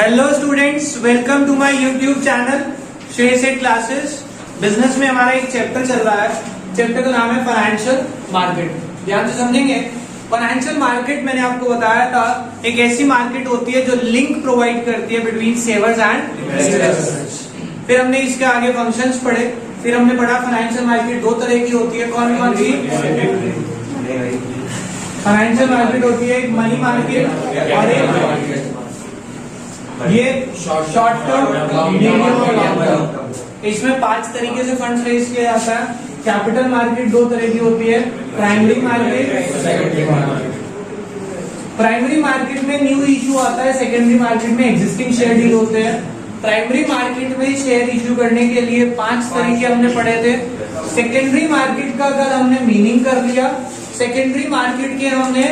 Hello students, welcome to my YouTube channel Shrey Seth classes. Business में हमारा एक चैप्टर चल रहा है। चैप्टर का नाम है फाइनेंशियल मार्केट। ध्यान से समझेंगे। फाइनेंशियल मार्केट मैंने आपको बताया था एक ऐसी मार्केट होती है जो लिंक प्रोवाइड करती है बिटवीन सेवर्स एंड इन्वेस्टर्स। फिर हमने इसके आगे फंक्शंस पढ़े। फिर हमने पढ़ा फाइनेंशियल मार्केट दो तरह की होती है। कौन कौन सी? फाइनेंशियल मार्केट होती है एक मनी मार्केट और एक ये शॉर्ट टर्म, मीडियम और लॉन्ग टर्म। इसमें 5 तरीके से फंड रेज किया जाता है। कैपिटल मार्केट 2 तरह की होती है, primary market, secondary market. Primary market में न्यू इश्यू आता है, सेकेंडरी मार्केट में एग्जिस्टिंग शेयर डील होते हैं। प्राइमरी मार्केट में शेयर इश्यू करने के लिए 5 तरीके हमने पढ़े थे। सेकेंडरी मार्केट का कल हमने मीनिंग कर लिया। सेकेंडरी मार्केट के हमने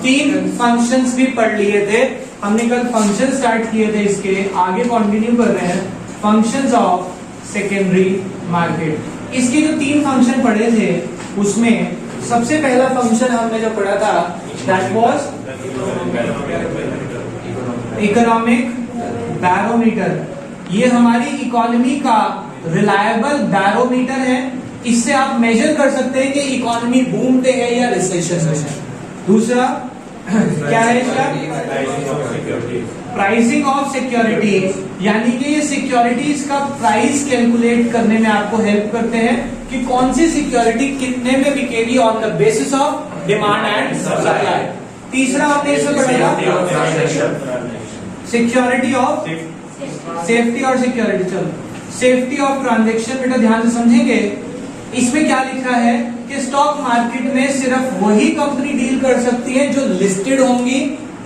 3 फंक्शंस भी पढ़ लिए थे। हमने कल फंक्शन स्टार्ट किए थे, इसके आगे कंटिन्यू कर रहे हैं। Functions of secondary market. इसके जो 3 फंक्शन पढ़े थे उसमें सबसे पहला फंक्शन हमने जो पढ़ा था दैट वाज इकोनॉमिक बैरोमीटर। ये हमारी इकोनॉमी का रिलायबल बैरोमीटर है। इससे आप मेजर कर सकते हैं कि इकोनॉमी बूम पे है या रिसेशन में है। दूसरा क्या है इसका? प्राइसिंग ऑफ सिक्योरिटी, यानी कि ये सिक्योरिटीज का प्राइस कैलकुलेट करने में आपको हेल्प करते हैं कि कौन सी सिक्योरिटी कितने में बिकेगी on the basis of demand and supply. तीसरा आपने इसमें पढ़ेगा सिक्योरिटी ऑफ सेफ्टी और सिक्योरिटी। चलो, सेफ्टी ऑफ ट्रांजेक्शन बेटा ध्यान से समझेंगे। इसमें क्या लिखा है कि स्टॉक मार्केट में सिर्फ वही कंपनी डील कर सकती है जो लिस्टेड होंगी,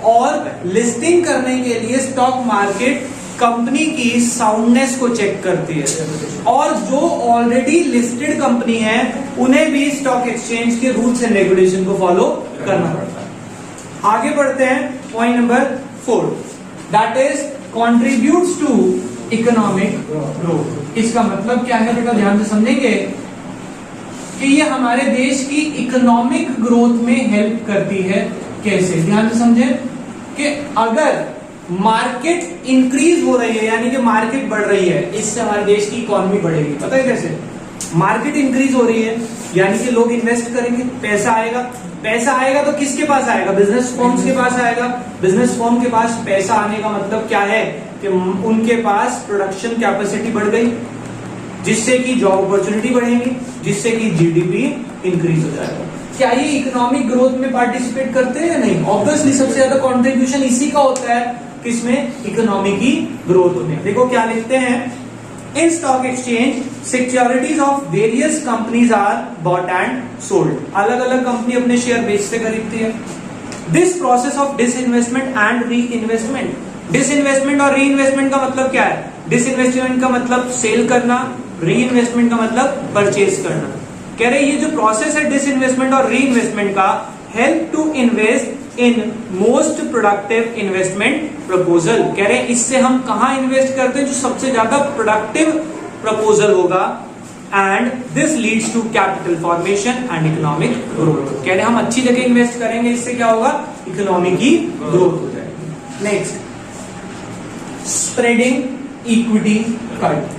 और लिस्टिंग करने के लिए स्टॉक मार्केट कंपनी की साउंडनेस को चेक करती है, और जो ऑलरेडी लिस्टेड कंपनी है उन्हें भी स्टॉक एक्सचेंज के रूल्स एंड रेगुलेशन को फॉलो करना पड़ता है। आगे बढ़ते हैं point number 4, that is contributes to economic growth. इसका मतलब क्या है बेटा ध्यान से समझेंगे कि ये हमारे देश की इकोनॉमिक ग्रोथ में हेल्प करती है। कैसे? ध्यान से समझें कि अगर मार्केट इंक्रीज हो रही है, यानी कि मार्केट बढ़ रही है, इससे हमारे देश की इकोनॉमी बढ़ेगी। पता है कैसे? मार्केट इंक्रीज हो रही है यानी कि लोग इन्वेस्ट करेंगे, पैसा आएगा। पैसा आएगा तो किसके पास आएगा? बिजनेस फर्म्स के पास आएगा। बिजनेस फर्म के पास पैसा आने का मतलब क्या है कि उनके पास प्रोडक्शन कैपेसिटी बढ़ गई, जिससे कि जॉब अपॉर्चुनिटी बढ़ेगी, जिससे कि जीडीपी इंक्रीज हो जाएगा। क्या ये इकोनॉमिक ग्रोथ में पार्टिसिपेट करते हैं या नहीं? ऑब्वियसली सबसे ज्यादा कंट्रीब्यूशन इसी का होता है, किसमें? इकोनॉमी की ग्रोथ में। देखो क्या लिखते हैं, in stock exchange securities of various companies are bought and sold. अलग अलग कंपनी अपने शेयर बेचते खरीदती है। This process of disinvestment and reinvestment. Disinvestment और री इन्वेस्टमेंट का मतलब क्या है? डिसइन्वेस्टमेंट का मतलब सेल करना, री इन्वेस्टमेंट का मतलब परचेज करना। कह रहे ये जो प्रोसेस है डिसइन्वेस्टमेंट और री इन्वेस्टमेंट का, help to invest in most productive investment proposal. कह रहे इससे हम कहां इन्वेस्ट करते हैं? जो सबसे ज्यादा प्रोडक्टिव प्रपोजल होगा, and this leads to capital formation and economic growth. कह रहे हम अच्छी जगह इन्वेस्ट करेंगे, इससे क्या होगा? इकोनॉमी की ग्रोथ हो जाएगी। Next, spreading equity cut.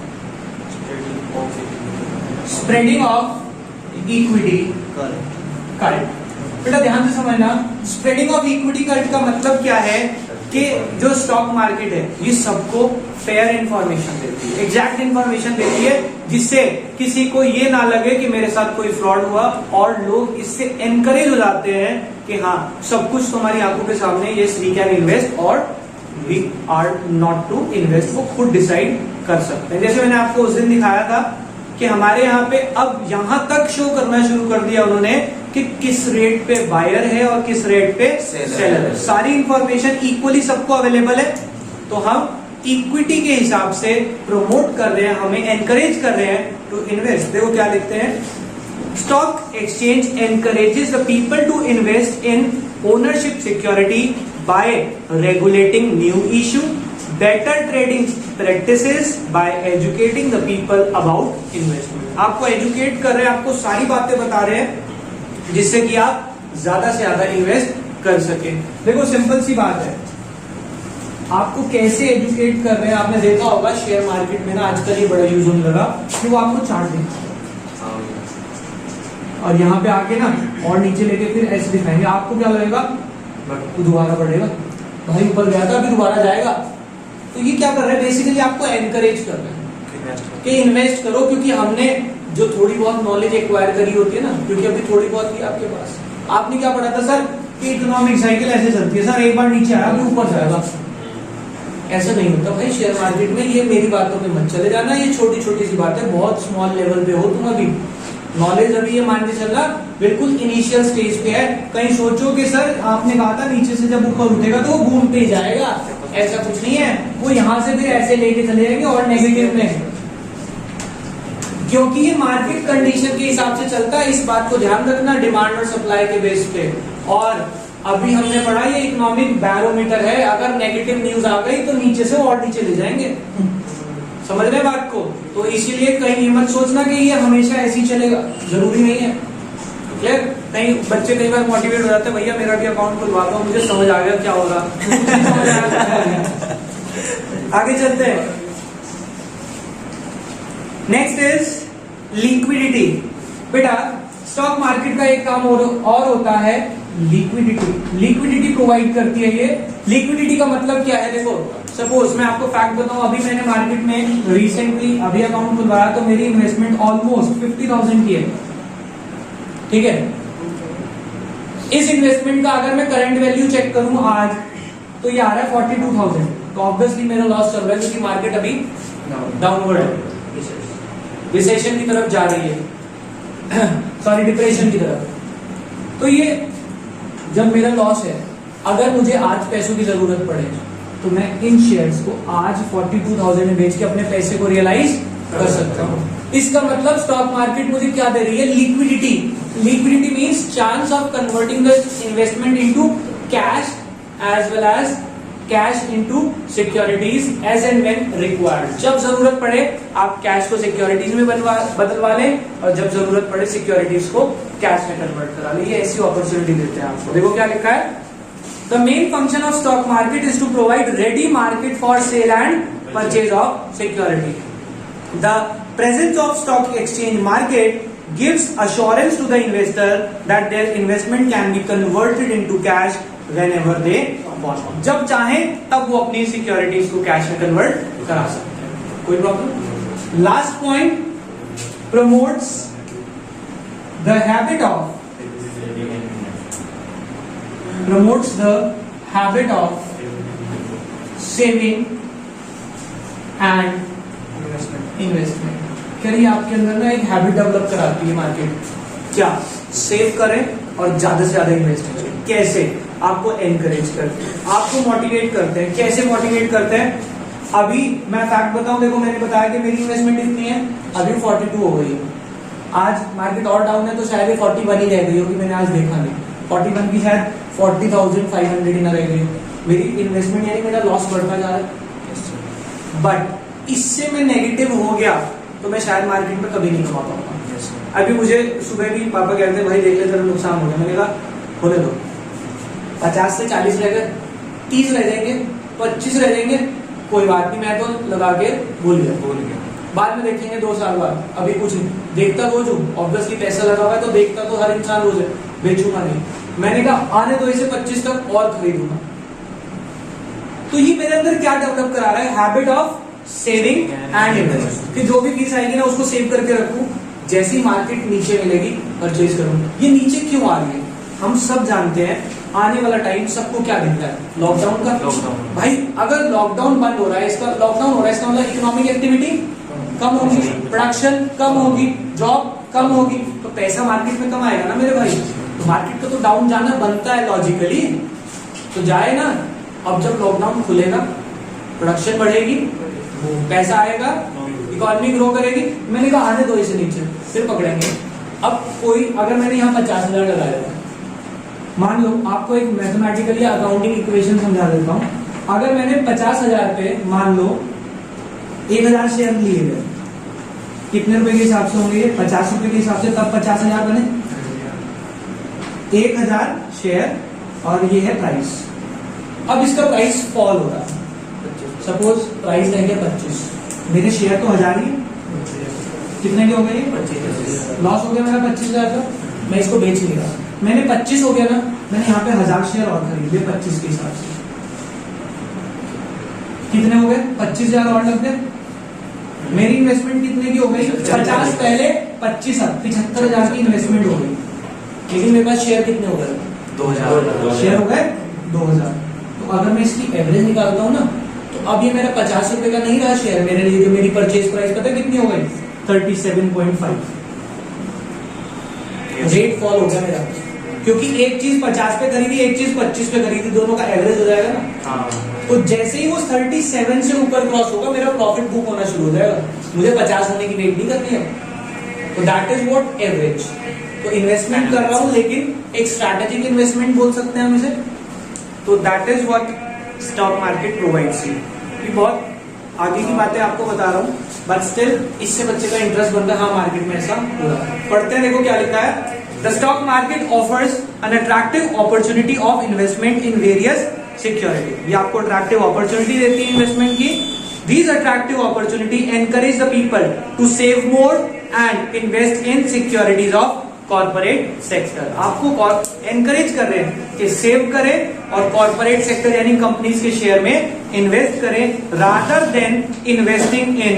Spreading of equity cut बेटा ध्यान से समझना। स्प्रेडिंग ऑफ इक्विटी कट का मतलब क्या है कि जो स्टॉक मार्केट है ये सबको फेयर इंफॉर्मेशन देती है, एग्जैक्ट इंफॉर्मेशन देती है, जिससे किसी को ये ना लगे कि मेरे साथ कोई फ्रॉड हुआ, और लोग इससे एनकरेज हो जाते हैं कि हाँ सब कुछ तुम्हारी आंखों के सामने, यस वी कैन इन्वेस्ट और we are not to invest. वो खुद डिसाइड कर सकते हैं। जैसे मैंने आपको उस दिन दिखाया था कि हमारे यहाँ पे अब यहां तक शो करना शुरू कर दिया उन्होंने कि किस रेट पे बायर है और किस रेट पे सेलर है। सारी इंफॉर्मेशन इक्वली सबको अवेलेबल है, तो हम इक्विटी के हिसाब से प्रमोट कर रहे हैं, हमें एनकरेज कर रहे हैं टू इन्वेस्ट। देखो क्या लिखते हैं, stock exchange encourages the people to invest in ownership security by regulating new issue, better trading practices by educating the people about investment. आपको एजुकेट कर रहे हैं, आपको सारी बातें बता रहे हैं जिससे कि आप ज्यादा से ज्यादा इन्वेस्ट कर सके। देखो सिंपल सी बात है, आपको कैसे एजुकेट कर रहे हैं, आपने देखा होगा शेयर मार्केट में ना आजकल ये बड़ा यूज होने लगा कि वो आपको चार्ट देगा और यहाँ पे आके ना और नीचे लेके फिर ऐसे दिखाएंगे, आपको क्या लगेगा वो दोबारा बढ़ेगा, भाई ऊपर गया था अभी दोबारा जाएगा। तो ये क्या कर रहे हैं, बेसिकली आपको एनकरेज कर रहे हैं कि इन्वेस्ट करो, क्योंकि हमने जो थोड़ी बहुत नॉलेज एक्वायर करी होती है ना, क्योंकि अभी थोड़ी बहुत ही आपके पास, आपने क्या पढ़ा था सर कि इकोनॉमिक साइकिल ऐसे चलती है सर, एक बार नीचे आया अभी ऊपर जाएगा, ऐसा नहीं होता भाई शेयर मार्केट में। ये मेरी बातों पे मत चले जाना, ये छोटी छोटी सी बात है, बहुत स्मॉल लेवल पे हो तुम अभी, नॉलेज अभी ये मान के चलना बिल्कुल इनिशियल स्टेज पे है। कहीं सोचो कि सर आपने कहा था नीचे से जब ऊपर उठेगा तो वो बूम पे जाएगा, ऐसा कुछ नहीं है, वो यहां से फिर ऐसे लेके चले जाएंगे और नेगेटिव में, क्योंकि ये मार्केट कंडीशन के हिसाब से चलता है। इस बात को ध्यान रखना, डिमांड और सप्लाई के बेस पे। और अभी हमने पढ़ा ये इकोनॉमिक बैरोमीटर है, अगर नेगेटिव न्यूज आ गई तो नीचे से और नीचे ले जाएंगे, समझ रहे बात को। तो इसीलिए कहीं मत सोचना कि ये हमेशा ऐसे ही चलेगा, जरूरी नहीं है, क्लियर। कहीं बच्चे कई बार मोटिवेट हो जाते हैं, भैया मेरा भी अकाउंट खुलवा दो, मुझे समझ आ गया क्या होगा। आगे चलते हैं, नेक्स्ट इज लिक्विडिटी। बेटा स्टॉक मार्केट का एक काम और होता है लिक्विडिटी। लिक्विडिटी प्रोवाइड करती है ये। लिक्विडिटी का मतलब क्या है, देखो सपोज मैं आपको फैक्ट बताऊं, अभी मैंने मार्केट में रिसेंटली अभी अकाउंट खुलवाया तो मेरी इन्वेस्टमेंट ऑलमोस्ट 50,000 की है, ठीक है। इस इन्वेस्टमेंट का अगर मैं करंट वैल्यू चेक करूं आज तो ये आ रहा है 42,000, तो ऑब्वियसली मेरा लॉस चल रहा है क्योंकि मार्केट अभी डाउनवर्ड है, रिसेशन की तरफ जा रही है, सॉरी डिप्रेशन की तरफ। तो ये जब मेरा लॉस है, अगर मुझे आज पैसों की जरूरत पड़े तो मैं इन शेयर्स को आज 42,000 में बेच के अपने पैसे को रियलाइज कर सकता हूं। इसका मतलब स्टॉक मार्केट मुझे क्या दे रही है, liquidity. Liquidity means chance of converting the investment into cash as well as cash into securities as and when required. जब जरूरत पड़े आप कैश को सिक्योरिटीज में बदलवा लें और जब जरूरत पड़े सिक्योरिटीज को कैश में कन्वर्ट करा लें। ये ऐसी अपॉर्चुनिटी देते हैं आपको। देखो क्या लिखा है, the main function of stock market is to provide ready market for sale and purchase of security. The presence of stock exchange market gives assurance to the investor that their investment can be converted into cash whenever they want. जब चाहे तब वो अपनी securities को cash में convert करा सकते हैं, कोई problem. Last point, promotes the habit of saving and investment. करिए आपके अंदर ना एक हैबिट डेवलप कराती है मार्केट, क्या सेव करें और ज्यादा से ज्यादा इन्वेस्ट करें। कैसे, आपको एनकरेज करते हैं, आपको मोटिवेट करते हैं। कैसे मोटिवेट करते हैं, अभी मैं फैक्ट बताऊं, देखो मैंने बताया कि मेरी इन्वेस्टमेंट इतनी है, अभी 42 हो गई है। आज मार्केट और डाउन है तो शायद 41 ही रह गई होगी, मैंने आज देखा नहीं, 41 की शायद 40,500 ही ना रह गई। मेरी इन्वेस्टमेंट यानी मेरा लॉस बढ़ता जा रहा है, बट इससे मैं नेगेटिव हो गया तो मैं शायद मार्केट में कभी नहीं कमा पाऊंगा। अभी मुझे सुबह भी पापा कहते हैं भाई देख ले तेरा नुकसान हो गया, मैंने कहा होने दो, 50 से 40 रह गए, 30 रह जाएंगे, 25 रह जाएंगे, कोई बात नहीं, मैं तो लगा के भूल गया, बाद में देखेंगे 2 साल बाद। अभी कुछ नहीं, देखता रोज हूँ, ऑब्वियसली पैसा लगा हुआ है तो देखता तो हर इंसान रोज है, बेचूंगा नहीं। मैंने कहा आने दो इसे 25 तक और खरीदूंगा। तो ये मेरे अंदर क्या डेवलप करा रहा है, habit of saving and investment, कि जो भी फीस आएगी ना उसको सेव करके रखूं, जैसी मार्केट नीचे मिलेगी परचेज करूं। ये नीचे क्यों आ रही है, हम सब जानते हैं, आने वाला टाइम सबको क्या दिखता है, लॉकडाउन का। भाई अगर लॉकडाउन बंद हो रहा है, इसका लॉकडाउन हो रहा है, इसका मतलब इकोनॉमिक एक्टिविटी कम होगी, प्रोडक्शन कम होगी, जॉब कम होगी, तो पैसा मार्केट में कम आएगा ना मेरे भाई। तो मार्केट को तो डाउन जाना बनता है लॉजिकली, तो जाए ना। अब जब लॉकडाउन खुलेगा, प्रोडक्शन बढ़ेगी, पैसा आएगा, इकोनॉमी ग्रो करेगी। मैंने कहा आने दो इसे नीचे, फिर पकड़ेंगे। अब कोई अगर मैंने यहाँ 50,000 लगाया था, मान लो आपको एक मैथमेटिकली अकाउंटिंग इक्वेशन समझा देता हूँ। अगर मैंने 50,000 पे मान लो 1,000 शेयर लिए गए, कितने रुपए के हिसाब से होंगे, 50 रुपए के हिसाब से, तब 50,000 बने, 1,000 शेयर, और ये है प्राइस। अब इसका प्राइस फॉल हो रहा है, सपोज प्राइस है 25, मेरे शेयर तो 1000 ही, कितने के हो गए? 25। लॉस हो गया मेरा 25,000 का, मैं इसको बेच नहीं रहा, मैंने 25 हो गया ना, मैंने यहाँ पे 1000 शेयर और खरीद लिए 25 के हिसाब से, कितने हो गए? 25,000 और लग गए। मेरी इन्वेस्टमेंट कितने की हो गई? 50 पहले, 25 अब 75,000 की इन्वेस्टमेंट हो गई, लेकिन मेरे पास शेयर कितने हो गए? 2000 शेयर हो गए 2000। तो अगर मैं इसकी एवरेज निकालता हूँ ना, तो अब ये मेरा 50 रुपए का नहीं रहा शेयर मेरे लिए, जो मेरी परचेज प्राइस पता है कितनी हो गई? 37.5। रेट फॉल हो गया मेरा, क्योंकि एक चीज 50 पे खरीदी, एक चीज 25 पे खरीदी, दोनों का एवरेज हो जाएगा ना। तो जैसे ही वो 37 से ऊपर क्रॉस होगा, मेरा प्रॉफिट बुक होना शुरू हो जाएगा, मुझे 50 होने की वेट नहीं करनी है। तो दैट इज व्हाट एवरेज। तो इन्वेस्टमेंट कर रहा हूं, लेकिन एक स्ट्रैटेजिक इन्वेस्टमेंट बोल सकते हैं हम इसे। तो that is what stock market provides you. ये बहुत आगे की बातें आपको बता रहा हूं, बट स्टिल इससे बच्चे का इंटरेस्ट बनता है। हाँ, मार्केट में ऐसा हो रहा है। पढ़ते हैं, देखो क्या लिखा है। The stock market offers an attractive opportunity of investment in various security. ये आपको अट्रैक्टिव अपॉर्चुनिटी देती है इन्वेस्टमेंट की। These attractive opportunity encourage the people to save more and invest in securities of corporate sector। आपको encourage कर रहे हैं कि सेव करें और कॉर्पोरेट सेक्टर यानी कंपनीज के शेयर में इन्वेस्ट करें, rather than investing in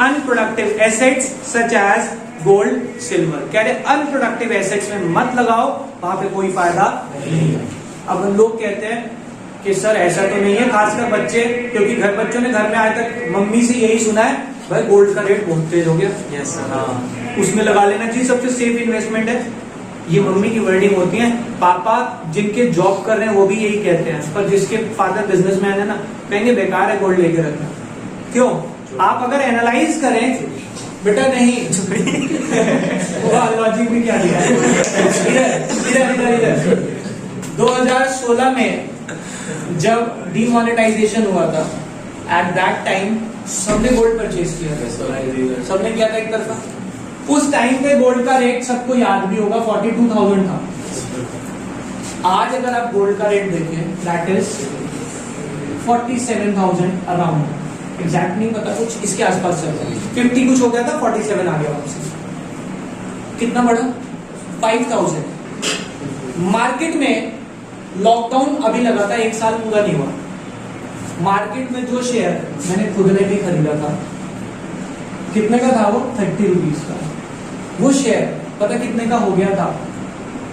unproductive assets such as gold silver. कह रहे अनप्रोडक्टिव एसेट्स में मत लगाओ, वहां पे कोई फायदा नहीं है। अब लोग कहते हैं कि सर ऐसा तो नहीं है, खासकर बच्चे, क्योंकि बच्चों ने घर में आज तक मम्मी से यही सुना है, भाई गोल्ड का रेट बहुत तेज हो गया, यस हाँ, उसमें लगा लेना चाहिए, सबसे सेफ इन्वेस्टमेंट है। ये मम्मी की वर्डिंग होती है। पापा जिनके जॉब कर रहे हैं वो भी यही कहते हैं, पर जिसके फादर बिजनेसमैन है ना, कहेंगे बेकार है गोल्ड लेके रखना। क्यों? आप अगर एनालाइज करें, बेटा नहीं लॉजिक भी क्या दिया इधर 2016 में जब डीमोनेटाइजेशन हुआ था, एट दैट टाइम सबने गोल्ड परचेज किया था, सबने किया था एक तरफा। उस टाइम पे गोल्ड का रेट सबको याद भी होगा 42,000 था। आज अगर आप गोल्ड का रेट देखें, दैट इज 47,000 अराउंड, एग्जैक्ट नहीं पता, कुछ इसके आसपास चल रहा है। 50 कुछ हो गया था, 47 आ गया वापसी। कितना बढ़ा? 5,000। मार्केट में लॉकडाउन अभी लगा था, एक साल पूरा नहीं हुआ। मार्केट में जो शेयर मैंने खुद ने भी खरीदा था, कितने का था वो? 30 रुपीज का। वो शेयर पता कितने का हो गया था?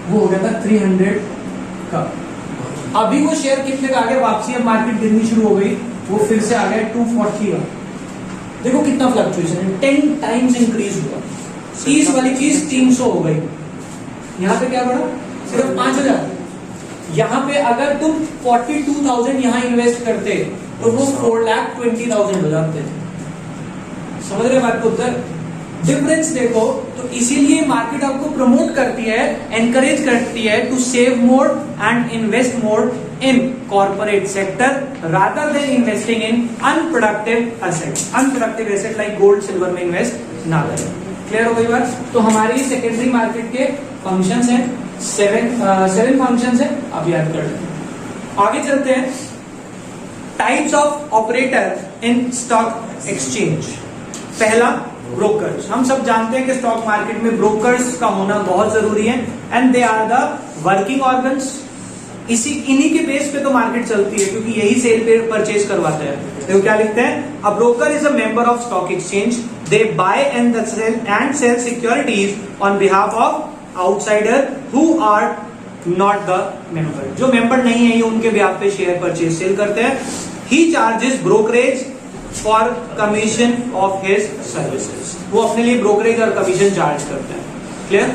वो हो गया था 300 का। अभी वो शेयर कितने का आ गया वापसी? अब मार्केट गिरनी शुरू हो गई, वो फिर से आ गया 240 का। देखो कितना फ्लक्चुएशन है, 10 टाइम्स इंक्रीज हुआ। 30 वाली चीज 300 हो गई। यहाँ पे क्या बढ़ा? सिर्फ 5,000। यहाँ पे अगर तुम 42,000 यहाँ इन्वेस्ट करते तो वो 4,20,000 हो जाते। समझ रहे बात को? उत्तर डिफरेंस देखो। तो इसीलिए मार्केट आपको प्रमोट करती है, एनकरेज करती है to save more and invest more in corporate sector rather than investing in unproductive assets. Unproductive asset like gold silver में इन्वेस्ट ना करें। क्लियर हो गई बात? तो हमारी सेकेंडरी मार्केट के फंक्शंस हैं, 7 फंक्शंस हैं, आप याद कर लें। आगे चलते हैं। Types of operator in stock exchange. पहला, ब्रोकर्स। हम सब जानते हैं कि स्टॉक मार्केट में ब्रोकर्स का होना बहुत जरूरी है, and they are the working organs. इन्हीं के बेस पे तो मार्केट चलती है, क्योंकि यही सेल पे परचेज करवाते हैं। तो क्या लिखते हैं? A broker is a member of stock exchange. They buy and sell securities on behalf of outsider who are not the member. जो मेंबर नहीं है, ये उनके बिहाफ पे शेयर परचेज सेल करते हैं। He charges brokerage for commission of his services. वो अपने लिए ब्रोकरेज और कमीशन चार्ज करते हैं। क्लियर?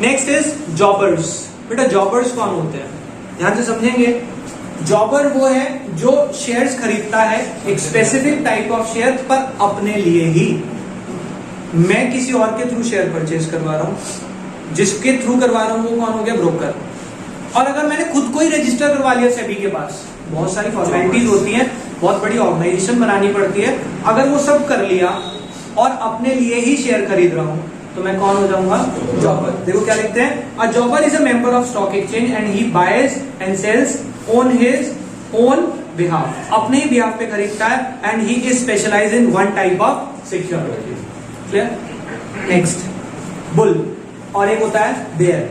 Next is jobbers. बेटा जॉबर्स कौन होते हैं? ध्यान से समझेंगे। जॉबर वो है जो शेयर्स खरीदता है, एक स्पेसिफिक टाइप ऑफ शेयर, पर अपने लिए ही। मैं किसी और के थ्रू शेयर परचेज करवा रहा हूं, जिसके थ्रू करवा रहा हूं वो कौन हो गया? ब्रोकर। और अगर मैंने खुद को ही रजिस्टर करवा लिया सेबी के पास, बहुत सारी फॉर्मेलिटीज होती हैं, बहुत बड़ी ऑर्गेनाइजेशन बनानी पड़ती है, अगर वो सब कर लिया और अपने लिए ही शेयर खरीद रहा हूं, तो मैं कौन हो जाऊंगा? जॉबर। देखो क्या लिखते हैं? A jobber is a member of stock exchange and he buys and sells on his own behalf, अपने ही बिहाफ पे खरीदता है, and he is specialise in one type of security. Clear? Next, bull, और एक होता है बेयर।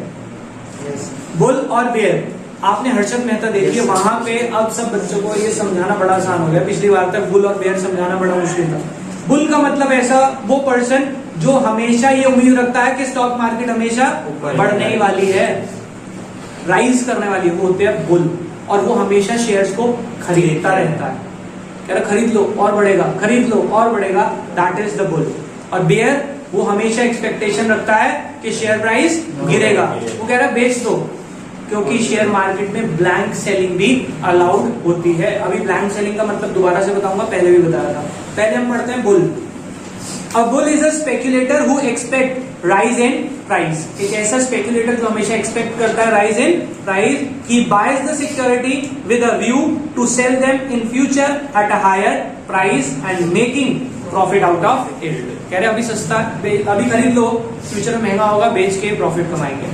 बुल और बेयर आपने हर्षद मेहता देखिए, वहां पे अब सब बच्चों को ये समझाना बड़ा आसान हो गया। पिछली बार तक बुल और बेयर समझाना बड़ा मुश्किल था। बुल का मतलब ऐसा वो पर्सन जो हमेशा ये उम्मीद रखता है कि स्टॉक मार्केट हमेशा बढ़ने ही वाली है, राइज करने वाली है, वो होते हैं बुल, और वो हमेशा शेयर्स को खरीदता रहता है, कह रहा खरीद लो और बढ़ेगा, खरीद लो और बढ़ेगा, दैट इज द बुल। और बेयर वो हमेशा एक्सपेक्टेशन रखता है कि शेयर प्राइस गिरेगा, वो कह रहा है बेच दो, क्योंकि शेयर मार्केट में ब्लैंक सेलिंग भी अलाउड होती है। अभी ब्लैंक सेलिंग का मतलब दोबारा से बताऊंगा, पहले भी बताया था। पहले हम पढ़ते हैं bull. A bull is a speculator who expect rise in price. एक ऐसा स्पेक्युलेटर जो हमेशा एक्सपेक्ट करता है rise in price. He buys the security with a view to sell them in future at a higher price and making profit out of it. कह रहे अभी सस्ता, अभी खरीद लो, फ्यूचर में महंगा होगा, बेच के प्रॉफिट कमाएंगे।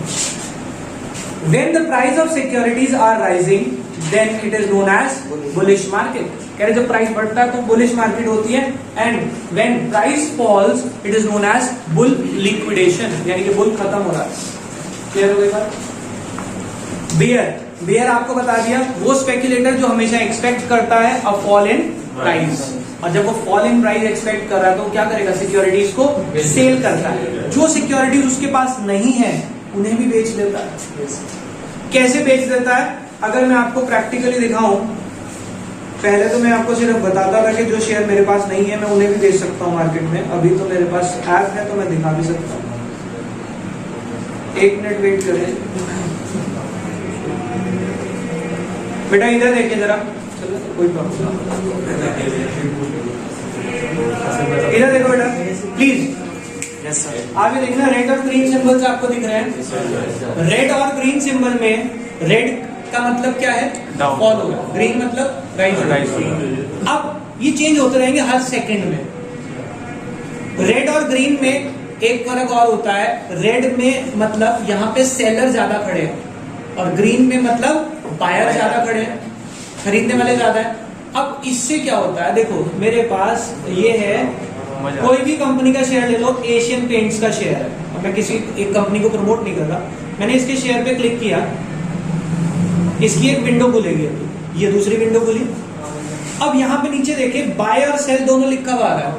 When the price of securities are rising, then it is known as bullish market. कह रहे जब प्राइस बढ़ता है तो बुलिश मार्केट होती है, and when price falls, it is known as bull liquidation, यानी कि बुल खत्म हो रहा है। क्लियर हो गई बात? बेयर आपको बता दिया, वो स्पेक्युलेटर जो हमेशा एक्सपेक्ट करता है अ फॉल इन प्राइस, और जब वो फॉल इन प्राइस एक्सपेक्ट कर रहा है तो क्या करेगा, सिक्योरिटीज को सेल करता है। जो सिक्योरिटीज उसके पास नहीं है उन्हें भी बेच देता है। कैसे बेच देता है? अगर मैं आपको प्रैक्टिकली दिखाऊं, पहले तो मैं आपको सिर्फ बताता था कि जो शेयर मेरे पास नहीं है मैं उन्हें भी बेच सकता हूं मार्केट में। अभी तो मेरे पास ऐप है तो मैं दिखा भी सकता हूं। एक मिनट वेट करें बेटा, इधर देखिए जरा, चलो कोई प्रॉब्लम, इधर देखो बेटा प्लीज। आगे देखना, रेड और ग्रीन सिंबल्स आपको दिख रहे हैं। रेड और ग्रीन सिंबल में रेड का मतलब क्या है, फॉल होगा, ग्रीन मतलब राइज। अब ये चेंज होते रहेंगे हर सेकंड में। रेड और ग्रीन में एक फर्क और होता है, रेड में मतलब यहाँ पे सेलर ज्यादा खड़े हैं और ग्रीन में मतलब बायर ज्यादा खड़े हैं, खरीदने वाले ज्यादा है। अब इससे क्या होता है, देखो मेरे पास ये है, कोई भी कंपनी का शेयर ले लो, एशियन पेंट्स का शेयर है, और मैं किसी एक कंपनी को प्रमोट नहीं कर रहा, मैंने इसके शेयर पे क्लिक किया, इसकी एक विंडो खुलेगी, ये दूसरी विंडो खुली। अब यहाँ पे नीचे देखिए बाय और सेल दोनों लिखा हुआ है,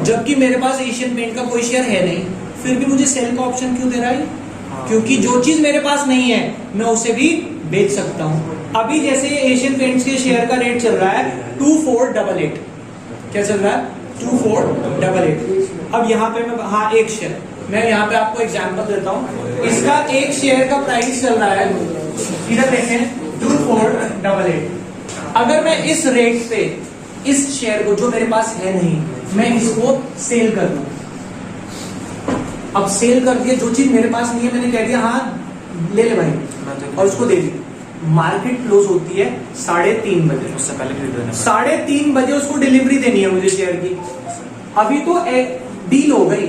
जबकि मेरे पास एशियन पेंट का कोई शेयर है नहीं, फिर भी मुझे सेल का ऑप्शन क्यों दे रहा है? क्योंकि जो चीज मेरे पास नहीं है मैं उसे भी बेच सकता हूँ। अभी जैसे एशियन पेंट्स के शेयर का रेट चल रहा है 2488, क्या चल रहा है 2488। अब यहाँ पे मैं, हाँ एक शेयर, मैं यहाँ पे आपको एग्जांपल देता हूँ, इसका एक शेयर का प्राइस चल रहा है, इधर देखें 2488। अगर मैं इस रेट पे इस शेयर को जो मेरे पास है नहीं, मैं इसको सेल कर दूं, अब सेल कर दिया, जो चीज मेरे पास नहीं है मैंने कह दिया हाँ ले ले भाई, और उसको दे दी। मार्केट क्लोज होती है 3:30 बजे, उससे पहले 3:30 बजे उसको डिलीवरी देनी है मुझे शेयर की। अभी तो डील हो गई,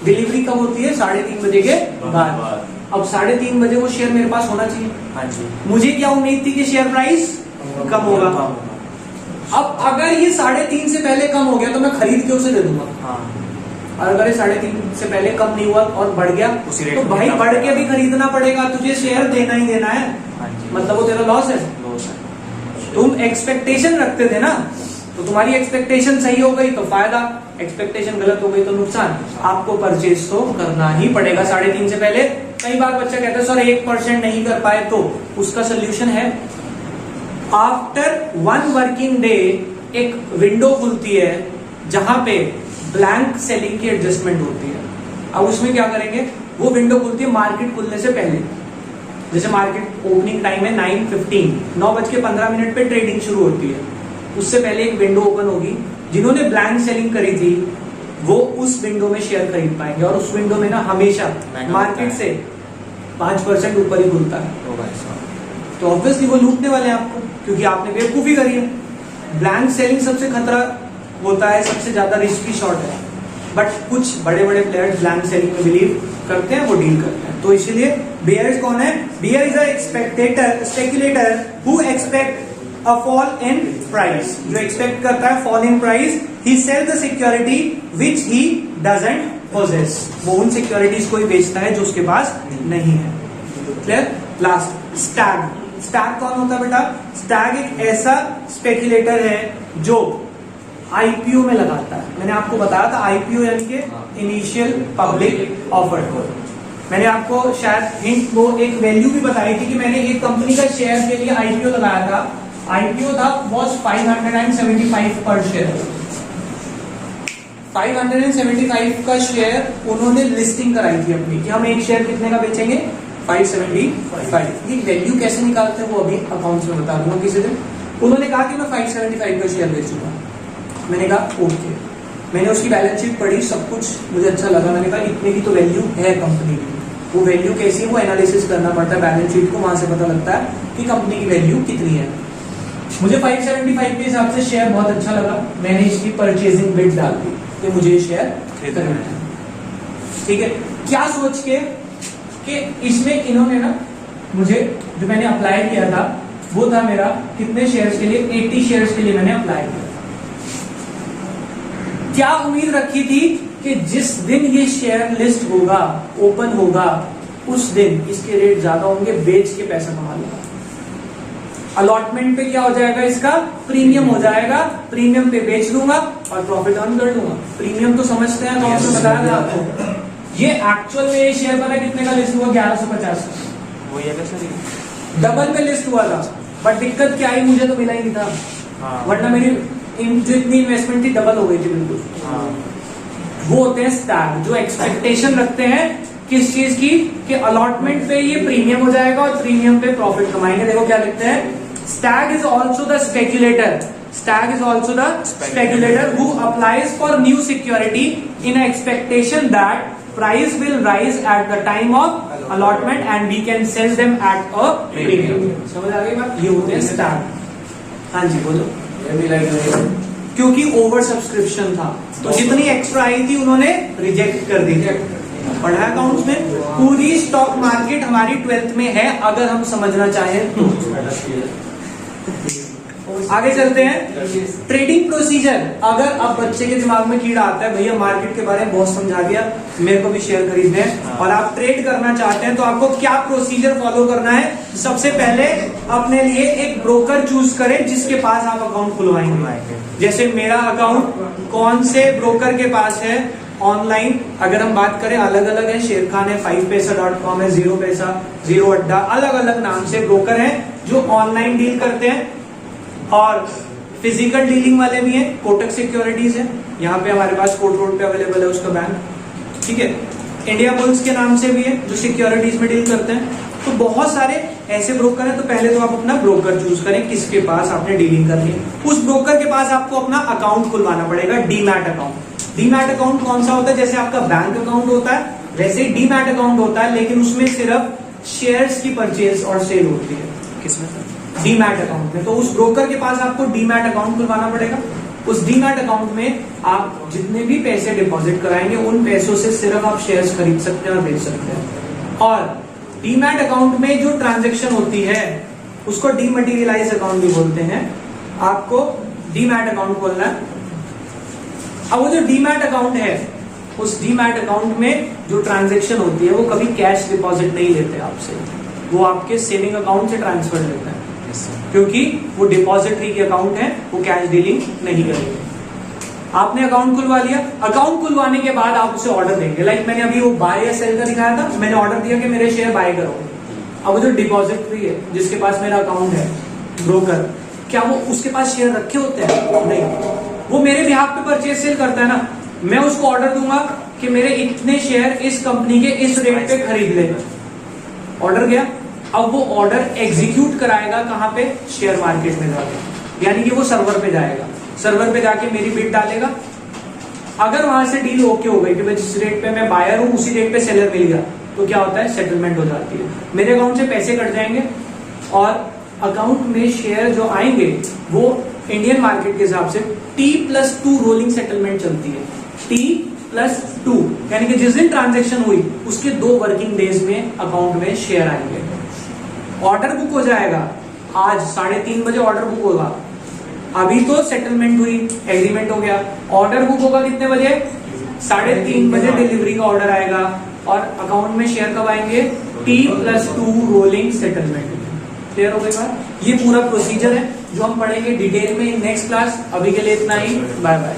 डिलीवरी कब होती है 3:30 बजे के बाद। अब 3:30 बजे वो शेयर मेरे पास होना चाहिए। हाँ जी। मुझे क्या उम्मीद थी कि शेयर प्राइस कम होगा। अब अगर ये 3:30 से पहले कम हो गया तो मैं खरीद के उसे दे दूंगा। हाँ। और अगर ये 3:30 से पहले कम नहीं हुआ और बढ़ गया तो भाई बढ़ के भी खरीदना पड़ेगा, तुझे शेयर देना ही देना है, मतलब वो तेरा लॉस है। तुम एक्सपेक्टेशन रखते थे ना, तो तुम्हारी एक्सपेक्टेशन सही हो गई तो फायदा, एक्सपेक्टेशन गलत हो गई तो नुकसान। आपको परचेज तो करना ही पड़ेगा 3:30 से पहले। कई बार बच्चा कहता है सर 1% नहीं कर पाए, तो उसका सोल्यूशन है, आफ्टर 1 वर्किंग डे एक विंडो खुलती है जहां पे ब्लैंक सेलिंग की एडजस्टमेंट होती है। अब उसमें क्या करेंगे, वो विंडो खुलती है मार्केट खुलने से पहले। जैसे मार्केट ओपनिंग टाइम है 9:15, 9:15 पे ट्रेडिंग शुरू होती है, उससे पहले एक विंडो ओपन होगी। जिन्होंने ब्लैंक सेलिंग करी थी वो उस विंडो में शेयर खरीद पाएंगे, और उस विंडो में ना हमेशा मार्केट से 5% ऊपर ही खुलता है। तो ऑब्वियसली वो लूटने वाले हैं आपको, क्योंकि आपने बेवकूफी करी है। ब्लैंक सेलिंग सबसे खतरा होता है, सबसे ज्यादा रिस्की शॉट है, बट कुछ बड़े बड़े प्लेयर्स ब्लैंक सेलिंग में बिलीव करते हैं, वो डील करते हैं। तो इसीलिए बेयर्स कौन है? Bear is a speculator who expect a fall in price, जो एक्सपेक्ट करता है fall in price, he sell the security which he doesn't possess, वो उन सिक्योरिटीज को ही बेचता है जो उसके पास नहीं है। क्लियर? Last, Stag. स्टैग कौन होता है बेटा? स्टैग एक ऐसा स्पेक्युलेटर है जो आईपीओ में लगाता है। मैंने आपको बताया था आईपीओ यानी कि इनिशियल पब्लिक ऑफर। मैंने आपको शायद हिंट, वो एक वैल्यू भी बताई थी कि मैंने एक कंपनी का शेयर के लिए आईपीओ लगाया था। आईपीओ था वॉज 575 पर शेयर। 575 का शेयर उन्होंने लिस्टिंग कराई थी अपनी कि हम एक शेयर कितने का बेचेंगे, 575। ये वैल्यू कैसे निकालते हैं वो अभी अकाउंट्स में बता दूंगा किसी दिन। उन्होंने कहा कि मैं 575 का शेयर बेचूंगा। मैंने कहा ओके, मैंने उसकी बैलेंस शीट पढ़ी, सब कुछ मुझे अच्छा लगा। मैंने कहा इतने की तो वैल्यू है कंपनी की, वो वैल्यू कैसी है वो एनालिसिस करना पड़ता है बैलेंस शीट को, वहां से पता लगता है कि कंपनी की वैल्यू कितनी है। मुझे 575 के हिसाब से शेयर बहुत अच्छा लगा, मैंने इसकी परचेजिंग बिड डाल दी कि मुझे ये शेयर खरीदना है। ठीक है, क्या सोच के कि इसमें इन्होंने ना मुझे, जो मैंने अप्लाई किया था वो था मेरा कितने शेयर्स के लिए, 80 शेयर्स के लिए मैंने अप्लाई किया। क्या उम्मीद रखी थी कि जिस दिन ये शेयर लिस्ट होगा, ओपन होगा, उस दिन इसके रेट ज्यादा होंगे, बेच के पैसा कमा लूंगा। अलॉटमेंट पे क्या हो जाएगा, इसका प्रीमियम हो जाएगा, प्रीमियम पे बेच लूंगा और प्रॉफिट अर्न कर लूंगा। प्रीमियम तो समझते हैं, कौन सा बताया था आपको। ये एक्चुअल में ये शेयर पता कितने का लिस्ट हुआ, 1150 वो ये कैसे डबल पे लिस्ट हुआ था। बट दिक्कत क्या आई, मुझे तो मिला ही नहीं था। हाँ। वरना मेरी जो इतनी इन्वेस्टमेंट थी डबल हो गई थी बिल्कुल। हाँ। वो होते हैं स्टैग, जो एक्सपेक्टेशन रखते हैं किस चीज की, कि अलॉटमेंट पे ये प्रीमियम हो जाएगा और प्रीमियम पे प्रॉफिट कमाएंगे। देखो क्या लिखते हैं, stag is also the speculator, stag is also the speculator who applies for new security in expectation that price will rise at the time of allotment and we can sell them at a premium। समझ आ गई बात, ये होते हैं Stag. हाँ जी बोलो। क्योंकि over subscription था तो जितनी एक्स्ट्रा आई थी उन्होंने रिजेक्ट कर दी। पढ़ा अकाउंट्स में, पूरी स्टॉक मार्केट हमारी 12th में है अगर हम समझना चाहें तो। आगे चलते हैं, ट्रेडिंग प्रोसीजर। अगर अब बच्चे के दिमाग में कीड़ा आता है, भैया मार्केट के बारे में बहुत समझा दिया, मेरे को भी शेयर खरीदने हैं और आप ट्रेड करना चाहते हैं, तो आपको क्या प्रोसीजर फॉलो करना है। सबसे पहले अपने लिए एक ब्रोकर चूज करें जिसके पास आप अकाउंट खुलवाएंगे। जैसे मेरा अकाउंट कौन से ब्रोकर के पास है ऑनलाइन, अगर हम बात करें अलग अलग है, शेरखान है, 5paisa.com है, 0 पैसा, 0 अड्डा, अलग अलग नाम से ब्रोकर हैं जो ऑनलाइन डील करते हैं। और फिजिकल डीलिंग वाले भी हैं, कोटक सिक्योरिटीज है, यहाँ पे हमारे पास कोट रोड पे अवेलेबल है उसका बैंक। ठीक है, इंडिया बुल्स के नाम से भी है जो सिक्योरिटीज में डील करते हैं। तो बहुत सारे ऐसे ब्रोकर हैं। तो पहले तो आप अपना ब्रोकर चूज करें किसके पास आपने डीलिंग करनी है। उस ब्रोकर के पास आपको अपना अकाउंट खुलवाना पड़ेगा, डीमैट अकाउंट। डीमैट अकाउंट कौन सा होता है, जैसे आपका बैंक अकाउंट होता है वैसे ही डीमैट अकाउंट होता है, लेकिन उसमें सिर्फ शेयर्स की परचेज और सेल होती है। किसमें? डीमैट अकाउंट में। तो उस ब्रोकर के पास आपको डीमैट अकाउंट खुलवाना पड़ेगा। उस डीमैट अकाउंट में आप जितने भी पैसे डिपॉजिट कराएंगे उन पैसों से सिर्फ आप शेयर्स खरीद सकते हैं और बेच सकते हैं। और डीमैट अकाउंट में जो ट्रांजैक्शन होती है उसको डीमटेरियलाइज अकाउंट भी बोलते हैं। आपको डीमैट अकाउंट खोलना है। अब वो जो डीमैट अकाउंट है, उस डीमैट अकाउंट में जो ट्रांजैक्शन होती है वो कभी कैश डिपॉजिट नहीं लेते आपसे, वो आपके सेविंग अकाउंट से ट्रांसफर लेते हैं, क्योंकि वो डिपॉजिटरी के अकाउंट है, वो कैश डीलिंग नहीं करेंगे। आपने अकाउंट खुलवा लिया, अकाउंट खुलवाने के बाद आप उसे ऑर्डर देंगे। लाइक मैंने अभी वो बाय या सेल का दिखाया था, मैंने ऑर्डर दिया कि मेरे शेयर बाय करो। अब वो जो डिपॉजिटरी है जिसके पास मेरा अकाउंट है, ब्रोकर, क्या वो उसके पास शेयर रखे होते हैं? नहीं, वो मेरे बिहाफ पे परचेज सेल करता है ना। मैं उसको ऑर्डर दूंगा कि मेरे इतने शेयर इस कंपनी के इस रेट पे खरीद ले, ऑर्डर गया। अब वो ऑर्डर एग्जीक्यूट कराएगा कहां पे, शेयर मार्केट में जाके, यानी कि वो सर्वर पे जाएगा। सर्वर पे जाके मेरी बिड डालेगा। अगर वहां से डील ओके हो गई कि भाई जिस रेट पे मैं बायर हूं उसी रेट पे सेलर मिल गया, तो क्या होता है, सेटलमेंट हो जाती है। मेरे अकाउंट से पैसे कट जाएंगे और अकाउंट में शेयर जो आएंगे वो इंडियन मार्केट के हिसाब से T+2 रोलिंग सेटलमेंट चलती है। T+2 यानी कि जिस दिन ट्रांजैक्शन हुई उसके 2 वर्किंग डेज में अकाउंट में शेयर आएंगे। ऑर्डर बुक हो जाएगा, आज 3:30 बजे ऑर्डर बुक होगा, अभी तो सेटलमेंट हुई, एग्रीमेंट हो गया, ऑर्डर बुक होगा कितने बजे? 3:30 बजे डिलीवरी का ऑर्डर आएगा और अकाउंट में शेयर कब आएंगे? T+2 rolling settlement. क्लियर हो गई बात? ये पूरा प्रोसीजर है जो हम पढ़ेंगे डिटेल में नेक्स्ट क्लास। अभी के लिए इतना ही, बाय बाय।